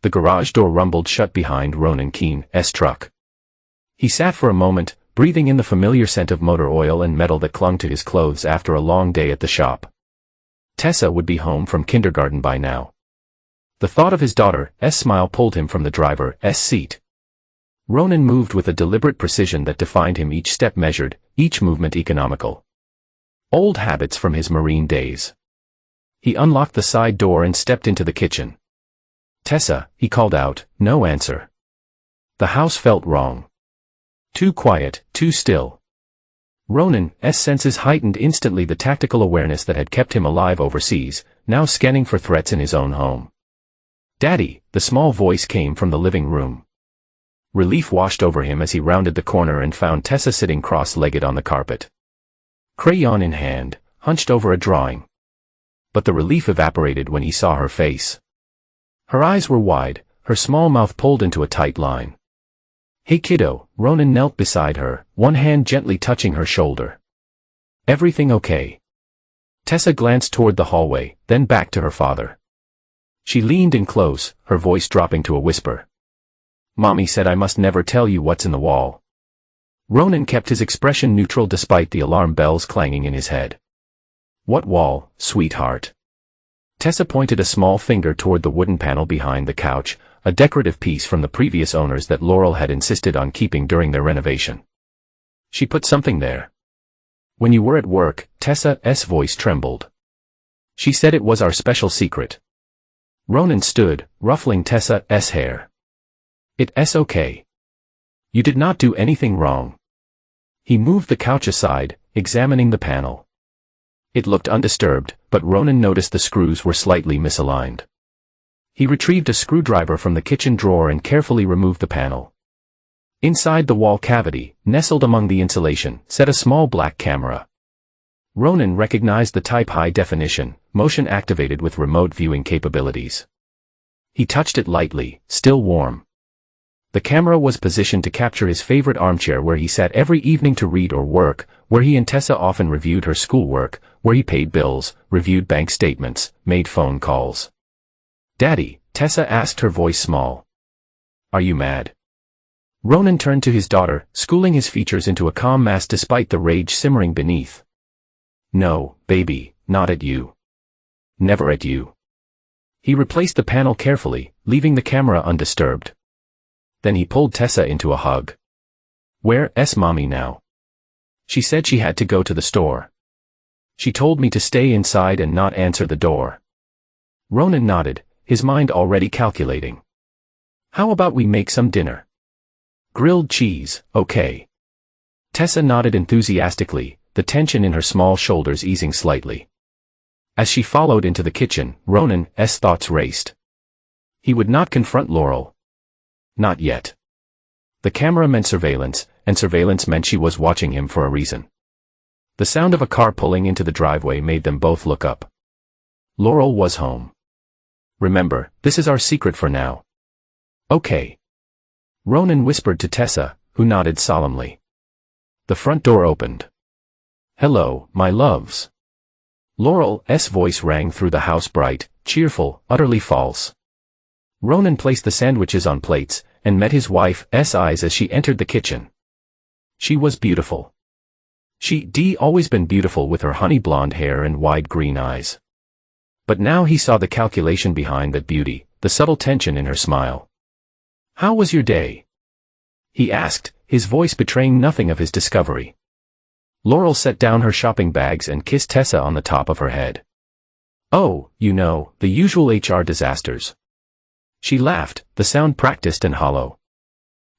the garage door rumbled shut behind Ronan Keene's truck. He sat for a moment, breathing in the familiar scent of motor oil and metal that clung to his clothes after a long day at the shop. Tessa would be home from kindergarten by now. The thought of his daughter's smile pulled him from the driver's seat. Ronan moved with a deliberate precision that defined him, each step measured, each movement economical. Old habits from his Marine days. He unlocked the side door and stepped into the kitchen. "Tessa," he called out, no answer. The house felt wrong. Too quiet, too still. Ronan's senses heightened instantly, the tactical awareness that had kept him alive overseas, now scanning for threats in his own home. "Daddy," the small voice came from the living room. Relief washed over him as he rounded the corner and found Tessa sitting cross-legged on the carpet. Crayon in hand, hunched over a drawing. But the relief evaporated when he saw her face. Her eyes were wide, her small mouth pulled into a tight line. "Hey kiddo," Ronan knelt beside her, one hand gently touching her shoulder. "Everything okay?" Tessa glanced toward the hallway, then back to her father. She leaned in close, her voice dropping to a whisper. "Mommy said I must never tell you what's in the wall." Ronan kept his expression neutral despite the alarm bells clanging in his head. "What wall, sweetheart?" Tessa pointed a small finger toward the wooden panel behind the couch, a decorative piece from the previous owners that Laurel had insisted on keeping during their renovation. "She put something there." "When you were at work," Tessa's voice trembled. "She said it was our special secret." Ronan stood, ruffling Tessa's hair. "It's okay. You did not do anything wrong." He moved the couch aside, examining the panel. It looked undisturbed, but Ronan noticed the screws were slightly misaligned. He retrieved a screwdriver from the kitchen drawer and carefully removed the panel. Inside the wall cavity, nestled among the insulation, sat a small black camera. Ronan recognized the type, high definition, motion activated with remote viewing capabilities. He touched it lightly, still warm. The camera was positioned to capture his favorite armchair where he sat every evening to read or work, where he and Tessa often reviewed her schoolwork, where he paid bills, reviewed bank statements, made phone calls. "Daddy," Tessa asked, her voice small. "Are you mad?" Ronan turned to his daughter, schooling his features into a calm mask despite the rage simmering beneath. "No, baby, not at you. Never at you." He replaced the panel carefully, leaving the camera undisturbed. Then he pulled Tessa into a hug. "Where's Mommy now?" "She said she had to go to the store. She told me to stay inside and not answer the door." Ronan nodded, his mind already calculating. "How about we make some dinner? Grilled cheese, okay?" Tessa nodded enthusiastically, the tension in her small shoulders easing slightly. As she followed into the kitchen, Ronan's thoughts raced. He would not confront Laurel. Not yet. The camera meant surveillance, and surveillance meant she was watching him for a reason. The sound of a car pulling into the driveway made them both look up. Laurel was home. "Remember, this is our secret for now." "Okay." Ronan whispered to Tessa, who nodded solemnly. The front door opened. "Hello, my loves." Laurel's voice rang through the house, bright, cheerful, utterly false. Ronan placed the sandwiches on plates, and met his wife's eyes as she entered the kitchen. She was beautiful. She'd always been beautiful with her honey blonde hair and wide green eyes. But now he saw the calculation behind that beauty, the subtle tension in her smile. "How was your day?" he asked, his voice betraying nothing of his discovery. Laurel set down her shopping bags and kissed Tessa on the top of her head. "Oh, you know, the usual HR disasters." She laughed, the sound practiced and hollow.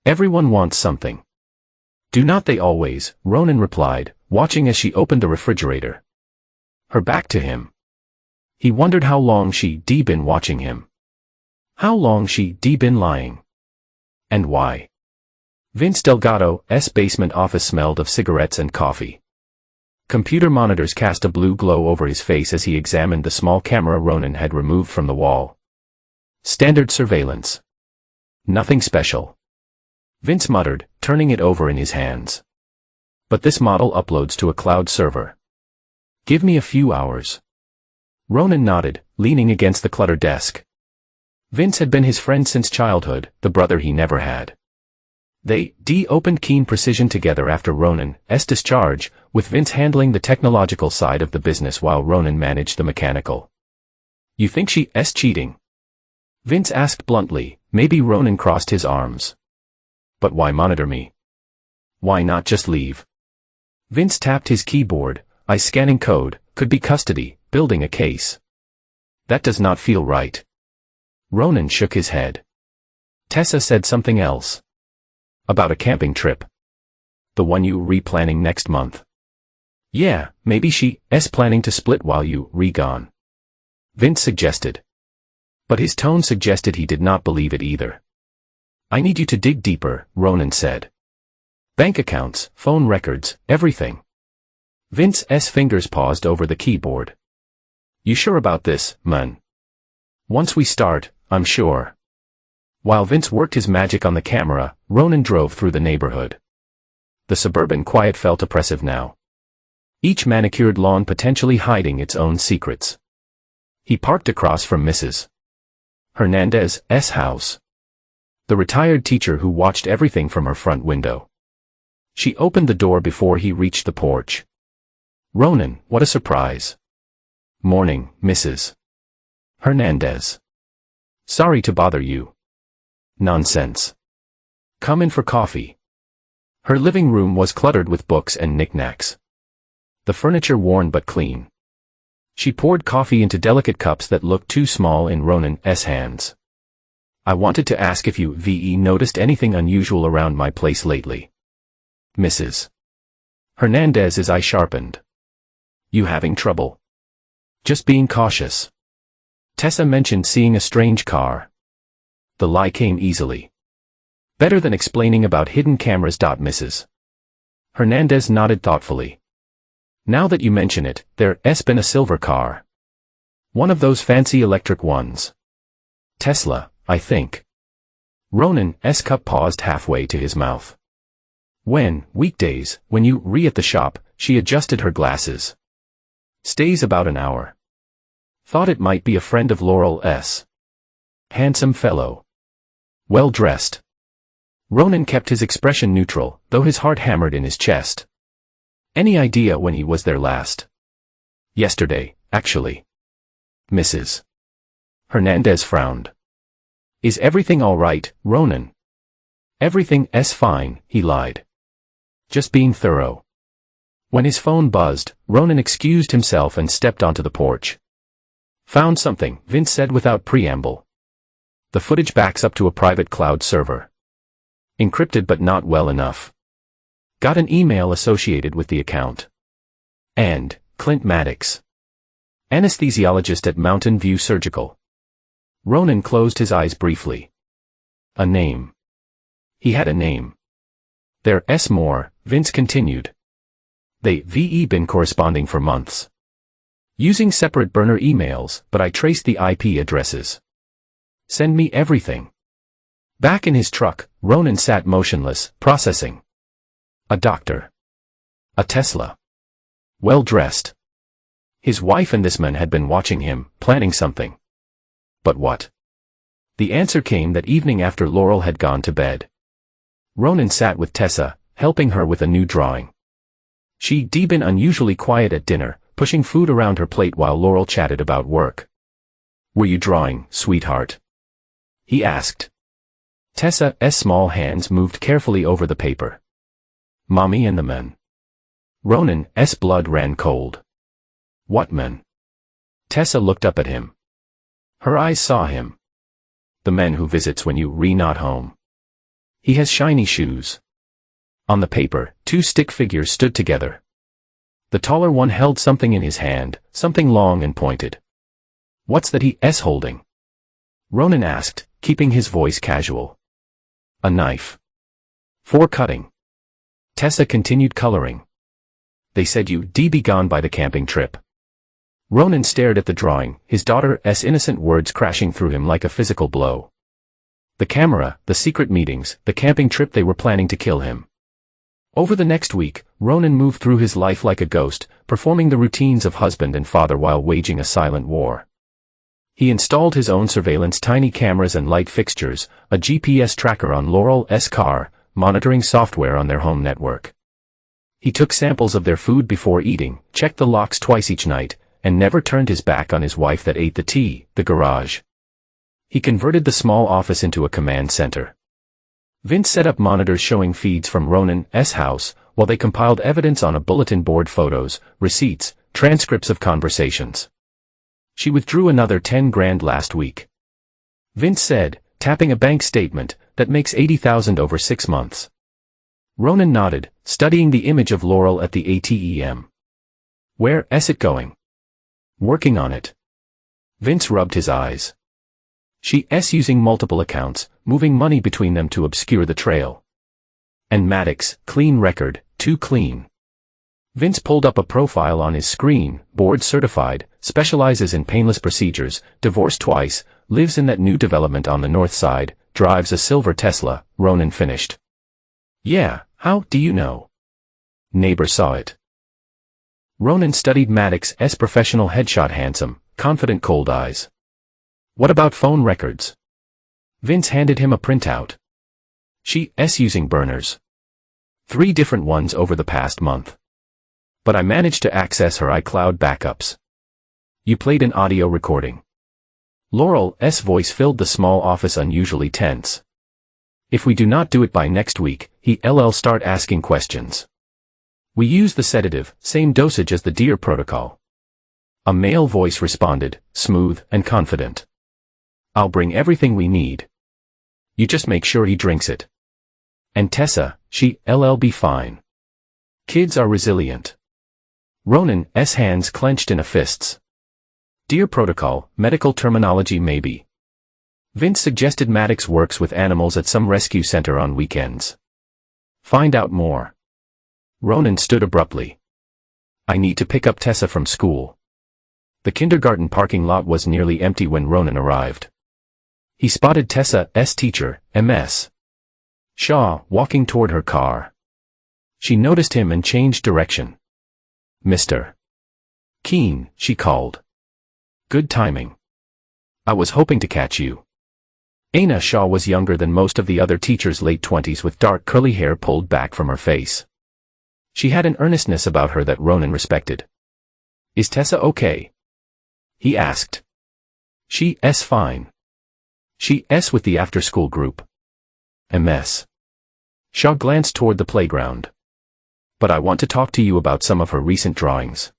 "Everyone wants something." "Do not they always?" Ronan replied, watching as she opened the refrigerator. Her back to him. He wondered how long she'd been watching him. How long she'd been lying. And why. Vince Delgado's basement office smelled of cigarettes and coffee. Computer monitors cast a blue glow over his face as he examined the small camera Ronan had removed from the wall. Standard surveillance. Nothing special. Vince muttered, turning it over in his hands. But this model uploads to a cloud server. "Give me a few hours." Ronan nodded, leaning against the cluttered desk. Vince had been his friend since childhood, the brother he never had. They opened keen precision together after Ronan's discharge, with Vince handling the technological side of the business while Ronan managed the mechanical. You think she's cheating? Vince asked bluntly. Maybe Ronan crossed his arms. But why monitor me? Why not just leave? Vince tapped his keyboard. Scanning code, could be custody, building a case. That does not feel right. Ronan shook his head. Tessa said something else. About a camping trip. The one you replanning next month. Yeah, maybe she's planning to split while you gone. Vince suggested. But his tone suggested he did not believe it either. I need you to dig deeper, Ronan said. Bank accounts, phone records, everything. Vince's fingers paused over the keyboard. You sure about this, man? Once we start, I'm sure. While Vince worked his magic on the camera, Ronan drove through the neighborhood. The suburban quiet felt oppressive now. Each manicured lawn potentially hiding its own secrets. He parked across from Mrs. Hernandez's house. The retired teacher who watched everything from her front window. She opened the door before he reached the porch. Ronan, what a surprise. Morning, Mrs. Hernandez. Sorry to bother you. Nonsense. Come in for coffee. Her living room was cluttered with books and knickknacks. The furniture worn but clean. She poured coffee into delicate cups that looked too small in Ronan's hands. I wanted to ask if you noticed anything unusual around my place lately. Mrs. Hernandez's eye sharpened. You having trouble? Just being cautious. Tessa mentioned seeing a strange car. The lie came easily. Better than explaining about hidden cameras. Mrs. Hernandez nodded thoughtfully. Now that you mention it, there's been a silver car. One of those fancy electric ones. Tesla, I think. Ronan's cup paused halfway to his mouth. Weekdays, when you at the shop, she adjusted her glasses. Stays about an hour. Thought it might be a friend of Laurel's. Handsome fellow. Well dressed. Ronan kept his expression neutral, though his heart hammered in his chest. Any idea when he was there last? Yesterday, actually. Mrs. Hernandez frowned. Is everything all right, Ronan? Everything's fine, he lied. Just being thorough. When his phone buzzed, Ronan excused himself and stepped onto the porch. Found something, Vince said without preamble. The footage backs up to a private cloud server. Encrypted but not well enough. Got an email associated with the account. And Clint Maddox. Anesthesiologist at Mountain View Surgical. Ronan closed his eyes briefly. A name. He had a name. There's more, Vince continued. They've been corresponding for months. Using separate burner emails, but I traced the IP addresses. Send me everything. Back in his truck, Ronan sat motionless, processing. A doctor. A Tesla. Well dressed. His wife and this man had been watching him, planning something. But what? The answer came that evening after Laurel had gone to bed. Ronan sat with Tessa, helping her with a new drawing. She'd been unusually quiet at dinner, pushing food around her plate while Laurel chatted about work. Were you drawing, sweetheart? He asked. Tessa's small hands moved carefully over the paper. Mommy and the men. Ronan's blood ran cold. What men? Tessa looked up at him. Her eyes saw him. The men who visits when you not home. He has shiny shoes. On the paper, two stick figures stood together. The taller one held something in his hand, something long and pointed. What's that he's holding? Ronan asked, keeping his voice casual. A knife. For cutting. Tessa continued coloring. They said you'd be gone by the camping trip. Ronan stared at the drawing, his daughter's innocent words crashing through him like a physical blow. The camera, the secret meetings, the camping trip, they were planning to kill him. Over the next week, Ronan moved through his life like a ghost, performing the routines of husband and father while waging a silent war. He installed his own surveillance, tiny cameras and light fixtures, a GPS tracker on Laurel's car, monitoring software on their home network. He took samples of their food before eating, checked the locks twice each night, and never turned his back on his wife that ate the garage. He converted the small office into a command center. Vince set up monitors showing feeds from Ronan's house, while they compiled evidence on a bulletin board: photos, receipts, transcripts of conversations. She withdrew another 10 grand last week. Vince said, tapping a bank statement, that makes $80,000 over 6 months. Ronan nodded, studying the image of Laurel at the ATM. Where's it going? Working on it. Vince rubbed his eyes. She's using multiple accounts, moving money between them to obscure the trail. And Maddox, clean record, too clean. Vince pulled up a profile on his screen: board certified, specializes in painless procedures, divorced twice, lives in that new development on the north side, drives a silver Tesla. Ronan finished. Yeah, how do you know? Neighbor saw it. Ronan studied Maddox's professional headshot: handsome, confident, cold eyes. What about phone records? Vince handed him a printout. She's using burners. 3 different ones over the past month. But I managed to access her iCloud backups. You played an audio recording. Laurel's voice filled the small office, unusually tense. If we do not do it by next week, he'll start asking questions. We use the sedative, same dosage as the DEAR protocol. A male voice responded, smooth and confident. I'll bring everything we need. You just make sure he drinks it. And Tessa, she'll be fine. Kids are resilient. Ronan's hands clenched in fists. DEAR protocol, medical terminology maybe. Vince suggested Maddox works with animals at some rescue center on weekends. Find out more. Ronan stood abruptly. I need to pick up Tessa from school. The kindergarten parking lot was nearly empty when Ronan arrived. He spotted Tessa's teacher, Ms. Shaw, walking toward her car. She noticed him and changed direction. Mr. Keene, she called. Good timing. I was hoping to catch you. Anna Shaw was younger than most of the other teachers, late 20s, with dark curly hair pulled back from her face. She had an earnestness about her that Ronan respected. Is Tessa okay? He asked. She's fine. She's with the after-school group. Ms. Shaw glanced toward the playground. But I want to talk to you about some of her recent drawings.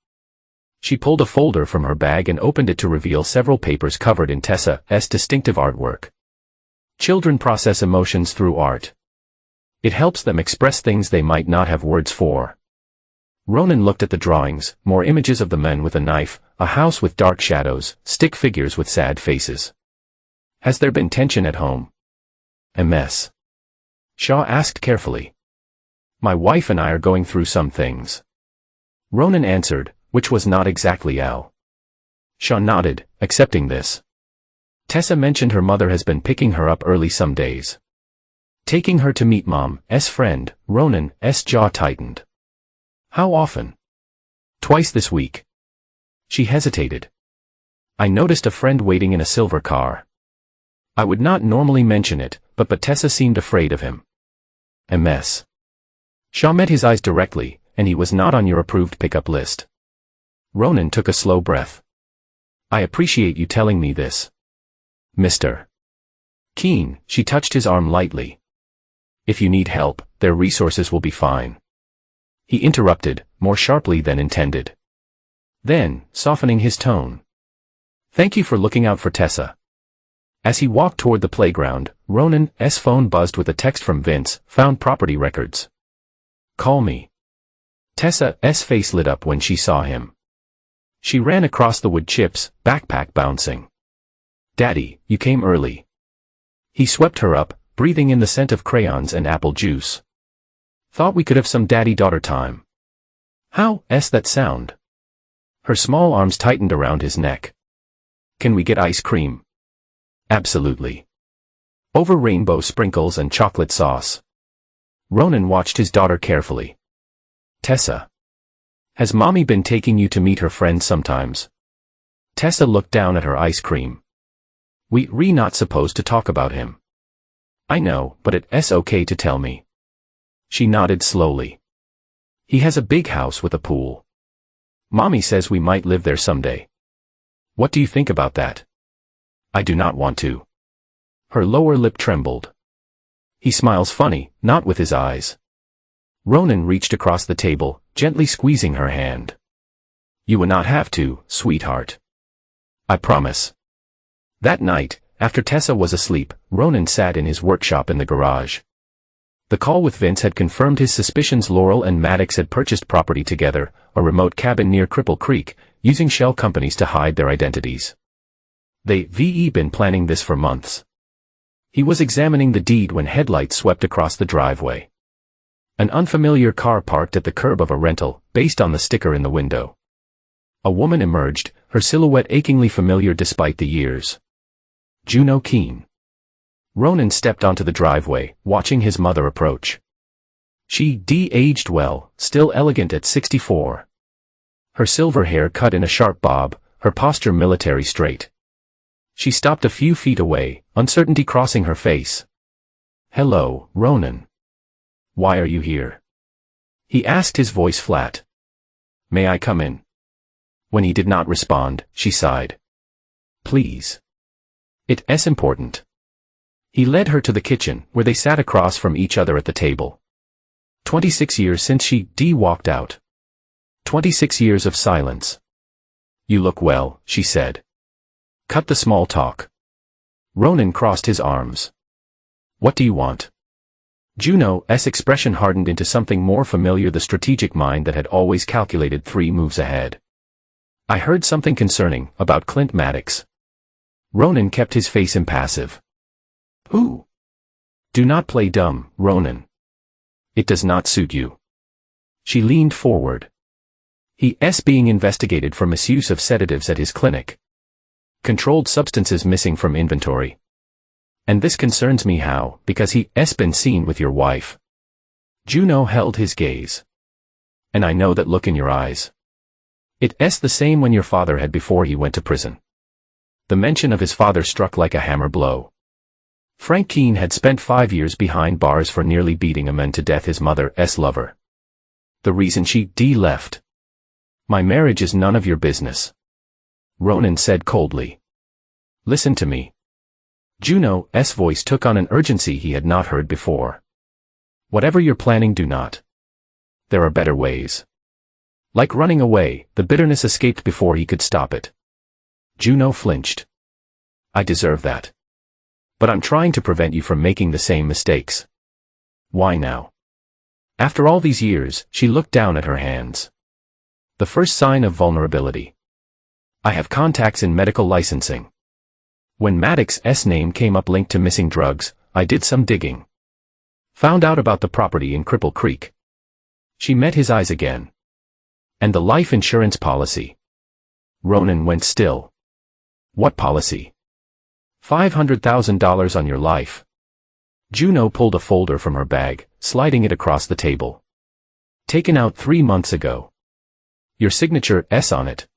She pulled a folder from her bag and opened it to reveal several papers covered in Tessa's distinctive artwork. Children process emotions through art. It helps them express things they might not have words for. Ronan looked at the drawings: more images of the men with a knife, a house with dark shadows, stick figures with sad faces. Has there been tension at home? Ms. Shaw asked carefully. My wife and I are going through some things. Ronan answered, which was not exactly Al. Shaw nodded, accepting this. Tessa mentioned her mother has been picking her up early some days. Taking her to meet Mom's friend. Ronan's jaw tightened. How often? Twice this week. She hesitated. I noticed a friend waiting in a silver car. I would not normally mention it, but Tessa seemed afraid of him. Ms. Shaw met his eyes directly, and he was not on your approved pickup list. Ronan took a slow breath. I appreciate you telling me this. Mr. Keene, she touched his arm lightly. If you need help, their resources will be fine. He interrupted, more sharply than intended. Then, softening his tone. Thank you for looking out for Tessa. As he walked toward the playground, Ronan's phone buzzed with a text from Vince: found property records. Call me. Tessa's face lit up when she saw him. She ran across the wood chips, backpack bouncing. Daddy, you came early. He swept her up, breathing in the scent of crayons and apple juice. Thought we could have some daddy-daughter time. How's that sound? Her small arms tightened around his neck. Can we get ice cream? Absolutely. Over rainbow sprinkles and chocolate sauce. Ronan watched his daughter carefully. Tessa. Has Mommy been taking you to meet her friends sometimes? Tessa looked down at her ice cream. We're not supposed to talk about him. I know, but it's okay to tell me. She nodded slowly. He has a big house with a pool. Mommy says we might live there someday. What do you think about that? I do not want to. Her lower lip trembled. He smiles funny, not with his eyes. Ronan reached across the table, gently squeezing her hand. You will not have to, sweetheart. I promise. That night, after Tessa was asleep, Ronan sat in his workshop in the garage. The call with Vince had confirmed his suspicions. Laurel and Maddox had purchased property together, a remote cabin near Cripple Creek, using shell companies to hide their identities. They've been planning this for months. He was examining the deed when headlights swept across the driveway. An unfamiliar car parked at the curb of a rental, based on the sticker in the window. A woman emerged, her silhouette achingly familiar despite the years. Juno Keene. Ronan stepped onto the driveway, watching his mother approach. She aged well, still elegant at 64. Her silver hair cut in a sharp bob, her posture military straight. She stopped a few feet away, uncertainty crossing her face. Hello, Ronan. Why are you here? He asked, his voice flat. May I come in? When he did not respond, she sighed. Please. It's important. He led her to the kitchen, where they sat across from each other at the table. 26 years since she walked out. 26 years of silence. You look well, she said. Cut the small talk. Ronan crossed his arms. What do you want? Juno's expression hardened into something more familiar, the strategic mind that had always calculated 3 moves ahead. I heard something concerning, about Clint Maddox. Ronan kept his face impassive. Who? Do not play dumb, Ronan. It does not suit you. She leaned forward. He's being investigated for misuse of sedatives at his clinic. Controlled substances missing from inventory. And this concerns me because he's been seen with your wife. Juno held his gaze. And I know that look in your eyes. It's the same when your father had before he went to prison. The mention of his father struck like a hammer blow. Frank Keene had spent 5 years behind bars for nearly beating a man to death, his mother's lover. The reason she left. My marriage is none of your business. Ronan said coldly. Listen to me. Juno's voice took on an urgency he had not heard before. Whatever you're planning, do not. There are better ways. Like running away, the bitterness escaped before he could stop it. Juno flinched. I deserve that. But I'm trying to prevent you from making the same mistakes. Why now? After all these years, she looked down at her hands. The first sign of vulnerability. I have contacts in medical licensing. When Maddox's name came up linked to missing drugs, I did some digging. Found out about the property in Cripple Creek. She met his eyes again. And the life insurance policy. Ronan went still. What policy? $500,000 on your life. Juno pulled a folder from her bag, sliding it across the table. Taken out 3 months ago. Your signature on it.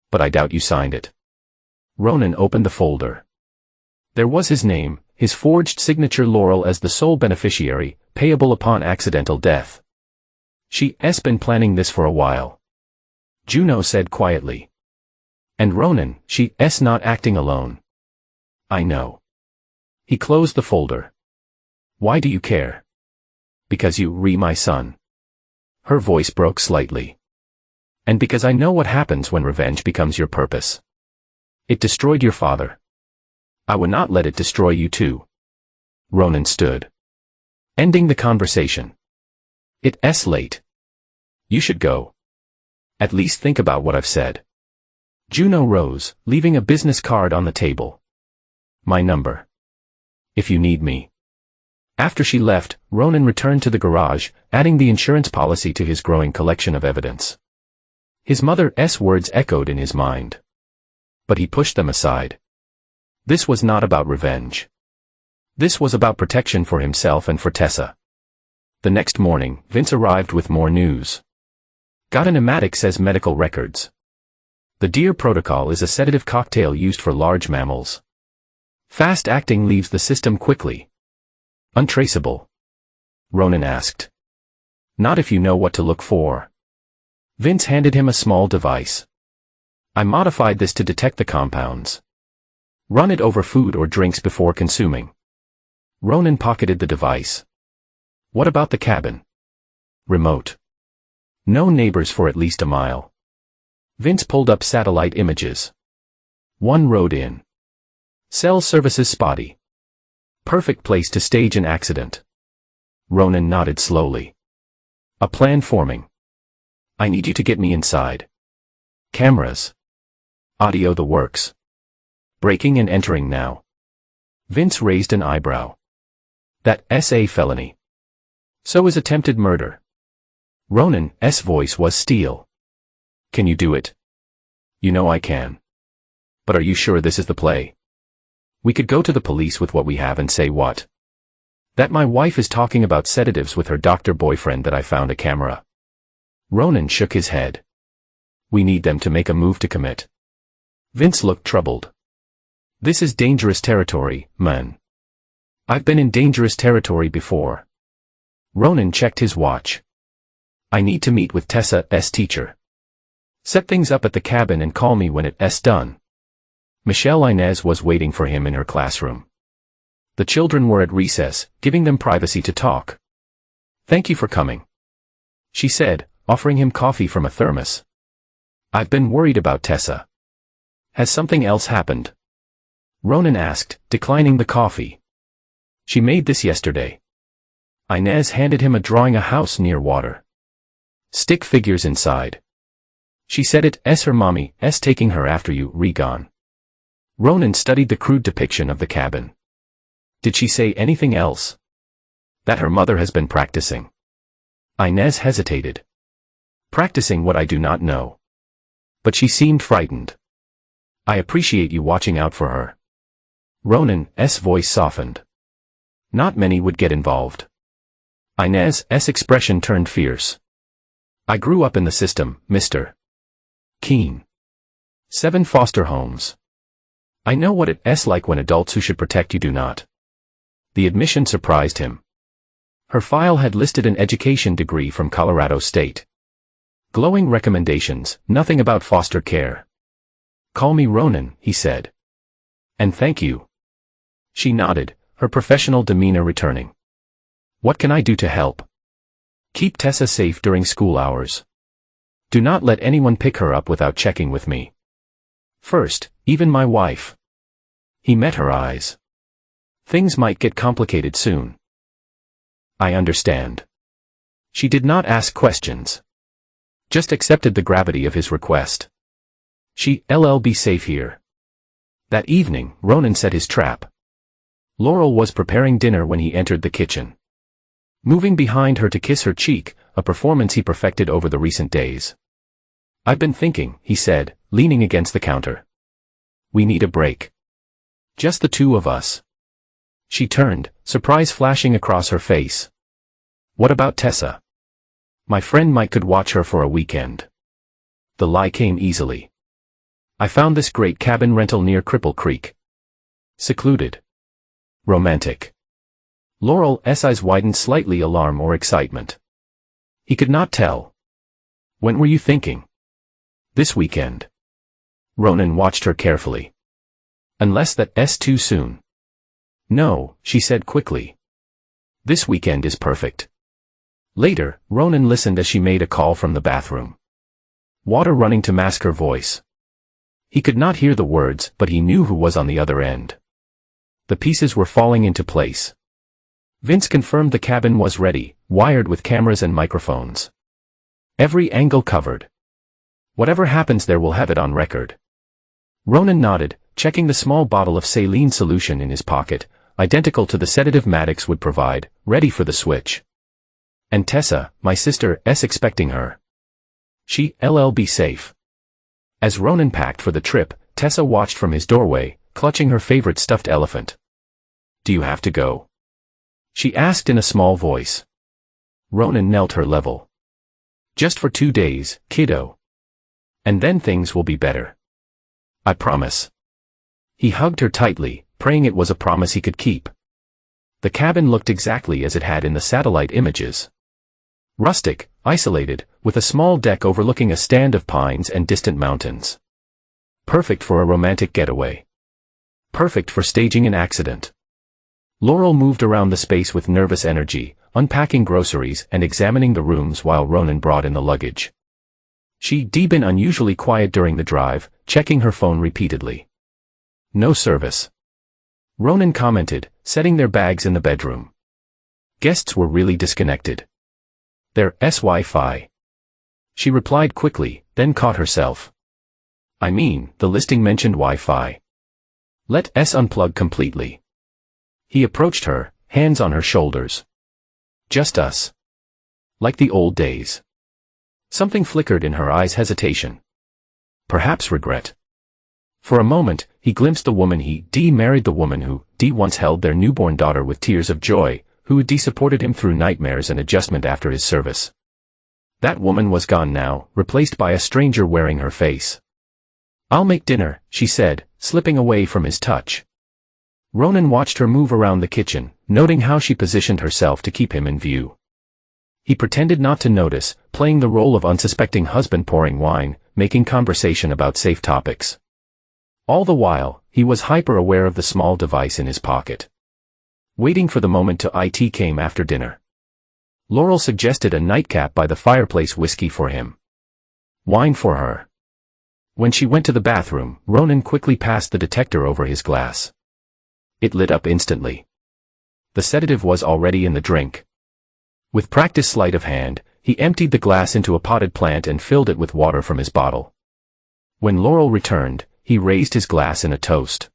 But I doubt you signed it. Ronan opened the folder. There was his name, his forged signature, Laurel as the sole beneficiary, payable upon accidental death. She's been planning this for a while. Juno said quietly. And Ronan, she's not acting alone. I know. He closed the folder. Why do you care? Because you my son. Her voice broke slightly. And because I know what happens when revenge becomes your purpose. It destroyed your father. I would not let it destroy you too. Ronan stood. Ending the conversation. It's late. You should go. At least think about what I've said. Juno rose, leaving a business card on the table. My number. If you need me. After she left, Ronan returned to the garage, adding the insurance policy to his growing collection of evidence. His mother's words echoed in his mind. But he pushed them aside. This was not about revenge. This was about protection for himself and for Tessa. The next morning, Vince arrived with more news. Got an Maddox's medical records. The Deer Protocol is a sedative cocktail used for large mammals. Fast acting leaves the system quickly. Untraceable? Ronan asked. Not if you know what to look for. Vince handed him a small device. I modified this to detect the compounds. Run it over food or drinks before consuming. Ronan pocketed the device. What about the cabin? Remote. No neighbors for at least a mile. Vince pulled up satellite images. One road in. Cell services spotty. Perfect place to stage an accident. Ronan nodded slowly. A plan forming. I need you to get me inside. Cameras. Audio the works. Breaking and entering now. Vince raised an eyebrow. That's a felony. So is attempted murder. Ronan's voice was steel. Can you do it? You know I can. But are you sure this is the play? We could go to the police with what we have and say what? That my wife is talking about sedatives with her doctor boyfriend, that I found a camera. Ronan shook his head. We need them to make a move to commit. Vince looked troubled. This is dangerous territory, man. I've been in dangerous territory before. Ronan checked his watch. I need to meet with Tessa's teacher. Set things up at the cabin and call me when it's done. Michelle Inez was waiting for him in her classroom. The children were at recess, giving them privacy to talk. Thank you for coming, she said, offering him coffee from a thermos. I've been worried about Tessa. Has something else happened? Ronan asked, declining the coffee. She made this yesterday. Inez handed him a drawing, a house near water. Stick figures inside. She said it's her mommy's taking her after you gone. Ronan studied the crude depiction of the cabin. Did she say anything else? That her mother has been practicing. Inez hesitated. Practicing what I do not know. But she seemed frightened. I appreciate you watching out for her. Ronan's voice softened. Not many would get involved. Inez's expression turned fierce. I grew up in the system, Mr. Keene. 7 foster homes. I know what it's like when adults who should protect you do not. The admission surprised him. Her file had listed an education degree from Colorado State. Glowing recommendations, nothing about foster care. Call me Ronan, he said. And thank you. She nodded, her professional demeanor returning. What can I do to help? Keep Tessa safe during school hours. Do not let anyone pick her up without checking with me. First, even my wife. He met her eyes. Things might get complicated soon. I understand. She did not ask questions. Just accepted the gravity of his request. She'll be safe here. That evening, Ronan set his trap. Laurel was preparing dinner when he entered the kitchen. Moving behind her to kiss her cheek, a performance he perfected over the recent days. I've been thinking, he said, leaning against the counter. We need a break. Just the two of us. She turned, surprise flashing across her face. What about Tessa? My friend Mike could watch her for a weekend. The lie came easily. I found this great cabin rental near Cripple Creek. Secluded. Romantic. Laurel's eyes widened slightly, alarm or excitement. He could not tell. When were you thinking? This weekend. Ronan watched her carefully. Unless that's too soon. No, she said quickly. This weekend is perfect. Later, Ronan listened as she made a call from the bathroom. Water running to mask her voice. He could not hear the words, but he knew who was on the other end. The pieces were falling into place. Vince confirmed the cabin was ready, wired with cameras and microphones. Every angle covered. Whatever happens there, we'll have it on record. Ronan nodded, checking the small bottle of saline solution in his pocket, identical to the sedative Maddox would provide, ready for the switch. And Tessa, my sister's expecting her. She'll be safe. As Ronan packed for the trip, Tessa watched from his doorway, clutching her favorite stuffed elephant. Do you have to go? She asked in a small voice. Ronan knelt her level. Just for 2 days, kiddo. And then things will be better. I promise. He hugged her tightly, praying it was a promise he could keep. The cabin looked exactly as it had in the satellite images. Rustic, isolated, with a small deck overlooking a stand of pines and distant mountains. Perfect for a romantic getaway. Perfect for staging an accident. Laurel moved around the space with nervous energy, unpacking groceries and examining the rooms while Ronan brought in the luggage. She'd been unusually quiet during the drive, checking her phone repeatedly. No service. Ronan commented, setting their bags in the bedroom. Guests were really disconnected. There's Wi-Fi. She replied quickly, then caught herself. I mean, the listing mentioned Wi-Fi. Let's unplug completely. He approached her, hands on her shoulders. Just us. Like the old days. Something flickered in her eyes, hesitation. Perhaps regret. For a moment, he glimpsed the woman he married, the woman who once held their newborn daughter with tears of joy, who had supported him through nightmares and adjustment after his service. That woman was gone now, replaced by a stranger wearing her face. I'll make dinner, she said, slipping away from his touch. Ronan watched her move around the kitchen, noting how she positioned herself to keep him in view. He pretended not to notice, playing the role of unsuspecting husband, pouring wine, making conversation about safe topics. All the while, he was hyper-aware of the small device in his pocket. Waiting for the moment to it came after dinner. Laurel suggested a nightcap by the fireplace, whiskey for him. Wine for her. When she went to the bathroom, Ronan quickly passed the detector over his glass. It lit up instantly. The sedative was already in the drink. With practiced sleight of hand, he emptied the glass into a potted plant and filled it with water from his bottle. When Laurel returned, he raised his glass in a toast.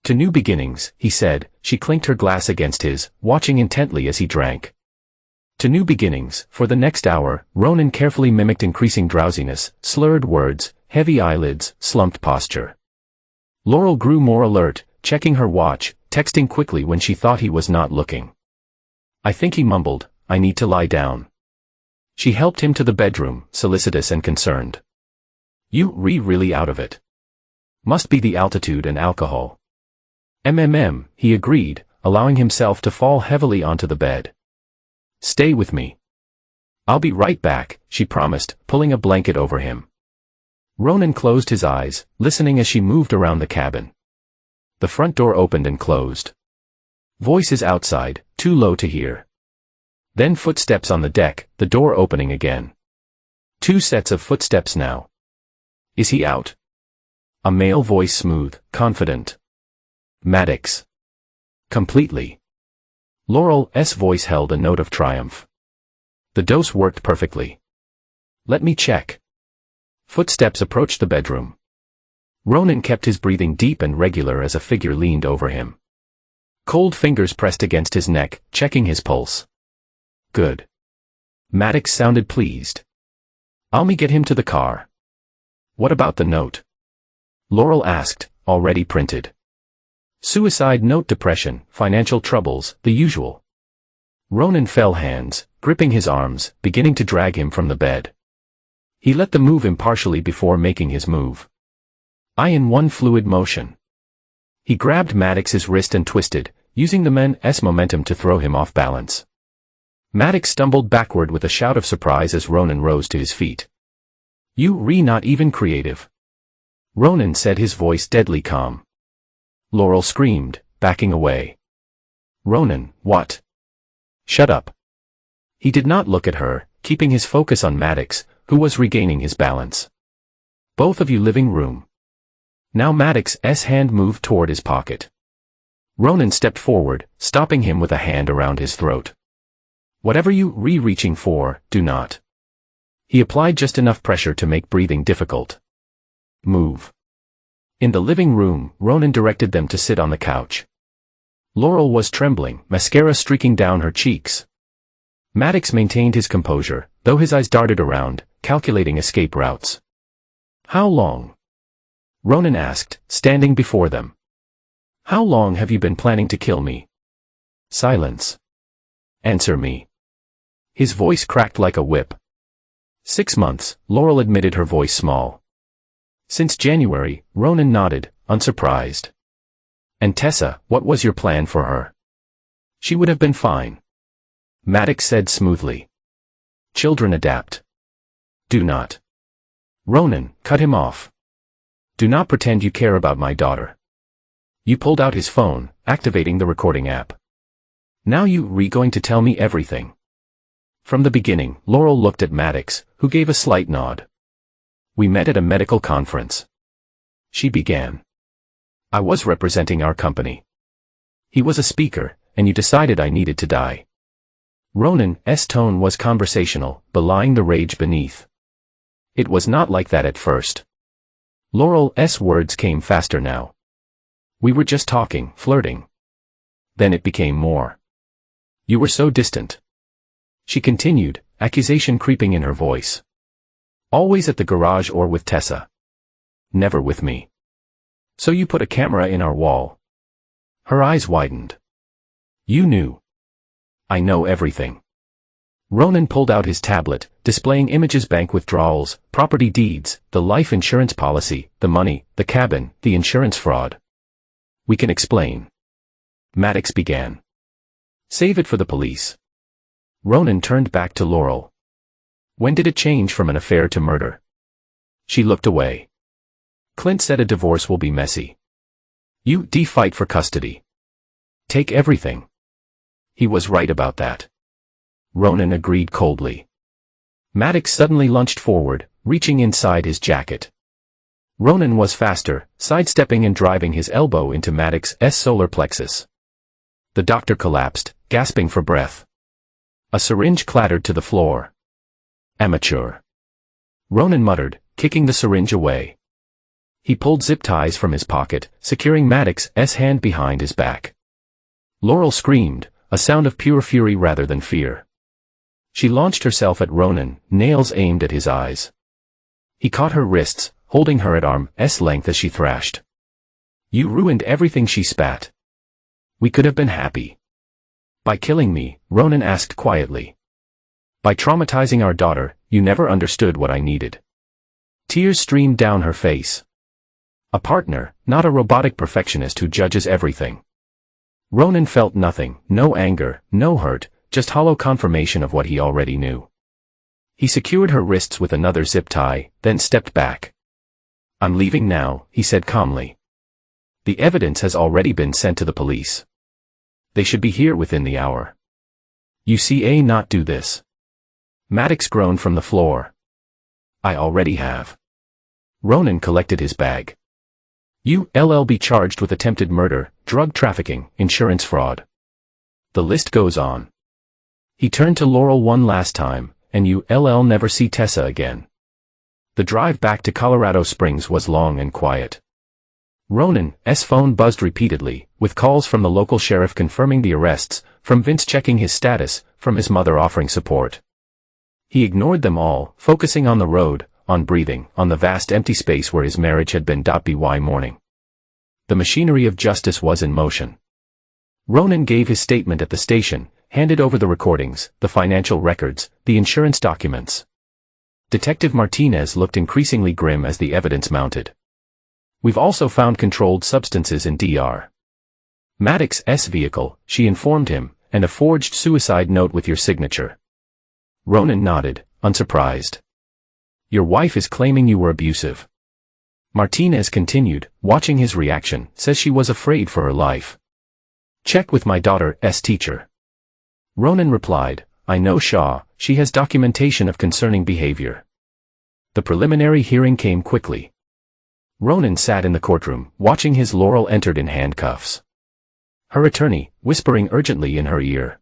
To new beginnings, he said. She clinked her glass against his, watching intently as he drank. To new beginnings. For the next hour, Ronan carefully mimicked increasing drowsiness, slurred words, heavy eyelids, slumped posture. Laurel grew more alert, checking her watch, texting quickly when she thought he was not looking. I think he mumbled, I need to lie down. She helped him to the bedroom, solicitous and concerned. You really out of it. Must be the altitude and alcohol. He agreed, allowing himself to fall heavily onto the bed. Stay with me. I'll be right back, she promised, pulling a blanket over him. Ronan closed his eyes, listening as she moved around the cabin. The front door opened and closed. Voices outside, too low to hear. Then footsteps on the deck, the door opening again. 2 sets of footsteps now. Is he out? A male voice, smooth, confident. Maddox. Completely. Laurel's voice held a note of triumph. The dose worked perfectly. Let me check. Footsteps approached the bedroom. Ronan kept his breathing deep and regular as a figure leaned over him. Cold fingers pressed against his neck, checking his pulse. Good. Maddox sounded pleased. I'll get him to the car. What about the note? Laurel asked, already printed. Suicide note, depression, financial troubles, the usual. Ronan fell hands, gripping his arms, beginning to drag him from the bed. He let them move impartially before making his move. In one fluid motion. He grabbed Maddox's wrist and twisted, using the man's momentum to throw him off balance. Maddox stumbled backward with a shout of surprise as Ronan rose to his feet. You not even creative. Ronan said, his voice deadly calm. Laurel screamed, backing away. Ronan, what? Shut up. He did not look at her, keeping his focus on Maddox, who was regaining his balance. Both of you, living room. Now Maddox's hand moved toward his pocket. Ronan stepped forward, stopping him with a hand around his throat. Whatever you reaching for, do not. He applied just enough pressure to make breathing difficult. Move. In the living room, Ronan directed them to sit on the couch. Laurel was trembling, mascara streaking down her cheeks. Maddox maintained his composure, though his eyes darted around, calculating escape routes. How long? Ronan asked, standing before them. How long have you been planning to kill me? Silence. Answer me. His voice cracked like a whip. 6 months, Laurel admitted, her voice small. Since January, Ronan nodded, unsurprised. And Tessa, what was your plan for her? She would have been fine. Maddox said smoothly. Children adapt. Do not. Ronan, cut him off. Do not pretend you care about my daughter. You pulled out his phone, activating the recording app. Now you going to tell me everything. From the beginning, Laurel looked at Maddox, who gave a slight nod. We met at a medical conference. She began. I was representing our company. He was a speaker, and you decided I needed to die. Ronan's tone was conversational, belying the rage beneath. It was not like that at first. Laurel's words came faster now. We were just talking, flirting. Then it became more. You were so distant. She continued, accusation creeping in her voice. Always at the garage or with Tessa. Never with me. So you put a camera in our wall. Her eyes widened. You knew. I know everything. Ronan pulled out his tablet, displaying images, bank withdrawals, property deeds, the life insurance policy, the money, the cabin, the insurance fraud. We can explain. Maddox began. Save it for the police. Ronan turned back to Laurel. When did it change from an affair to murder? She looked away. Clint said a divorce will be messy. You fight for custody. Take everything. He was right about that. Ronan agreed coldly. Maddox suddenly lunged forward, reaching inside his jacket. Ronan was faster, sidestepping and driving his elbow into Maddox's solar plexus. The doctor collapsed, gasping for breath. A syringe clattered to the floor. Amateur. Ronan muttered, kicking the syringe away. He pulled zip ties from his pocket, securing Maddox's hand behind his back. Laurel screamed, a sound of pure fury rather than fear. She launched herself at Ronan, nails aimed at his eyes. He caught her wrists, holding her at arm's length as she thrashed. You ruined everything, she spat. We could have been happy. By killing me, Ronan asked quietly. By traumatizing our daughter, you never understood what I needed. Tears streamed down her face. A partner, not a robotic perfectionist who judges everything. Ronan felt nothing, no anger, no hurt, just hollow confirmation of what he already knew. He secured her wrists with another zip tie, then stepped back. I'm leaving now, he said calmly. The evidence has already been sent to the police. They should be here within the hour. You see not do this. Maddox groaned from the floor. I already have. Ronan collected his bag. You'll be charged with attempted murder, drug trafficking, insurance fraud. The list goes on. He turned to Laurel one last time, and you'll never see Tessa again. The drive back to Colorado Springs was long and quiet. Ronan's phone buzzed repeatedly, with calls from the local sheriff confirming the arrests, from Vince checking his status, from his mother offering support. He ignored them all, focusing on the road, on breathing, on the vast empty space where his marriage had been. By morning. The machinery of justice was in motion. Ronan gave his statement at the station, handed over the recordings, the financial records, the insurance documents. Detective Martinez looked increasingly grim as the evidence mounted. We've also found controlled substances in Dr. Maddox's vehicle, she informed him, and a forged suicide note with your signature. Ronan nodded, unsurprised. Your wife is claiming you were abusive. Martinez continued, watching his reaction, says she was afraid for her life. Check with my daughter's teacher. Ronan replied, I know Shaw, she has documentation of concerning behavior. The preliminary hearing came quickly. Ronan sat in the courtroom, watching his Laurel entered in handcuffs. Her attorney, whispering urgently in her ear.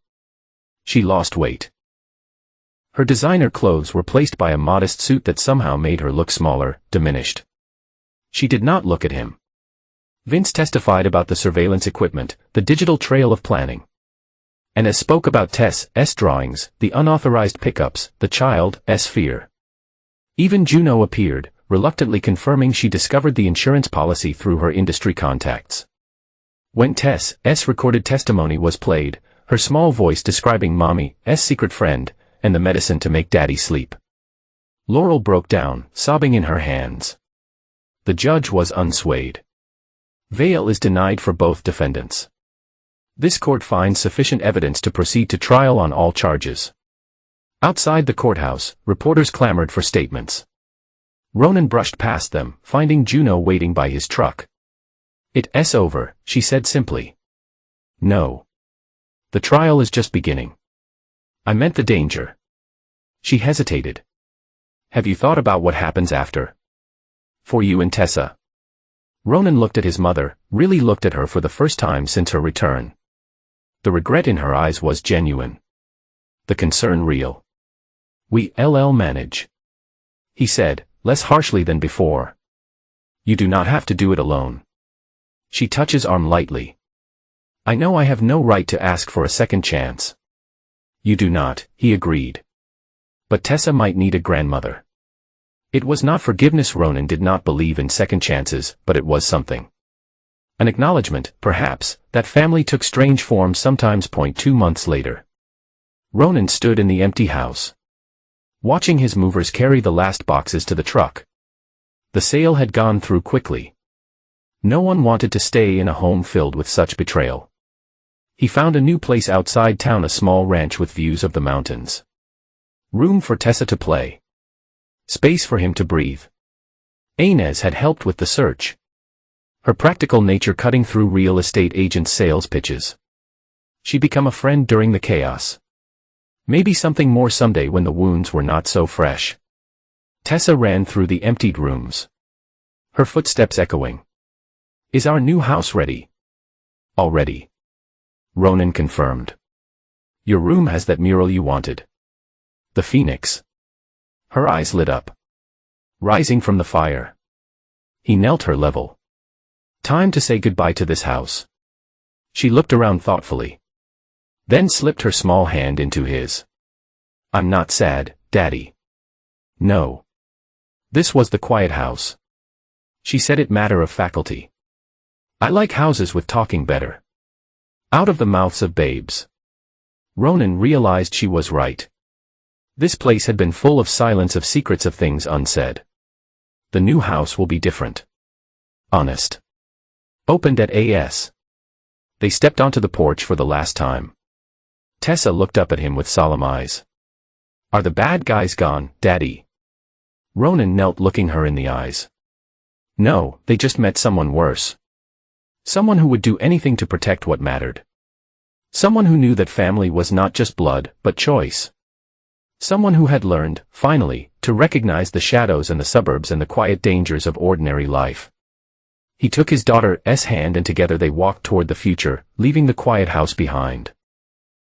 She lost weight. Her designer clothes were placed by a modest suit that somehow made her look smaller, diminished. She did not look at him. Vince testified about the surveillance equipment, the digital trail of planning. And as spoke about Tess's drawings, the unauthorized pickups, the child's fear. Even Juno appeared, reluctantly confirming she discovered the insurance policy through her industry contacts. When Tess's recorded testimony was played, her small voice describing Mommy's secret friend, and the medicine to make Daddy sleep. Laurel broke down, sobbing in her hands. The judge was unswayed. Bail is denied for both defendants. This court finds sufficient evidence to proceed to trial on all charges. Outside the courthouse, reporters clamored for statements. Ronan brushed past them, finding Juno waiting by his truck. "It's over," she said simply. "No. The trial is just beginning. I meant the danger." She hesitated. "Have you thought about what happens after? For you and Tessa?" Ronan looked at his mother, really looked at her for the first time since her return. The regret in her eyes was genuine. The concern real. "We'll manage," he said, less harshly than before. "You do not have to do it alone." She touched his arm lightly. "I know I have no right to ask for a second chance." "You do not," he agreed. "But Tessa might need a grandmother." It was not forgiveness. Ronan did not believe in second chances, but it was something. An acknowledgement, perhaps, that family took strange forms sometimes. 2 months later. Ronan stood in the empty house, watching his movers carry the last boxes to the truck. The sale had gone through quickly. No one wanted to stay in a home filled with such betrayal. He found a new place outside town, a small ranch with views of the mountains. Room for Tessa to play. Space for him to breathe. Inez had helped with the search. Her practical nature cutting through real estate agents' sales pitches. She'd become a friend during the chaos. Maybe something more someday when the wounds were not so fresh. Tessa ran through the emptied rooms, her footsteps echoing. "Is our new house ready?" "Already," Ronan confirmed. "Your room has that mural you wanted. The phoenix." Her eyes lit up, rising from the fire. He knelt her level. "Time to say goodbye to this house." She looked around thoughtfully, then slipped her small hand into his. "I'm not sad, Daddy." "No." This was the quiet house. She said it matter of faculty. "I like houses with talking better." Out of the mouths of babes. Ronan realized she was right. This place had been full of silence, of secrets, of things unsaid. The new house will be different. Honest. Opened at as. They stepped onto the porch for the last time. Tessa looked up at him with solemn eyes. "Are the bad guys gone, Daddy?" Ronan knelt, looking her in the eyes. "No, they just met someone worse. Someone who would do anything to protect what mattered. Someone who knew that family was not just blood, but choice. Someone who had learned, finally, to recognize the shadows and the suburbs and the quiet dangers of ordinary life." He took his daughter's hand and together they walked toward the future, leaving the quiet house behind.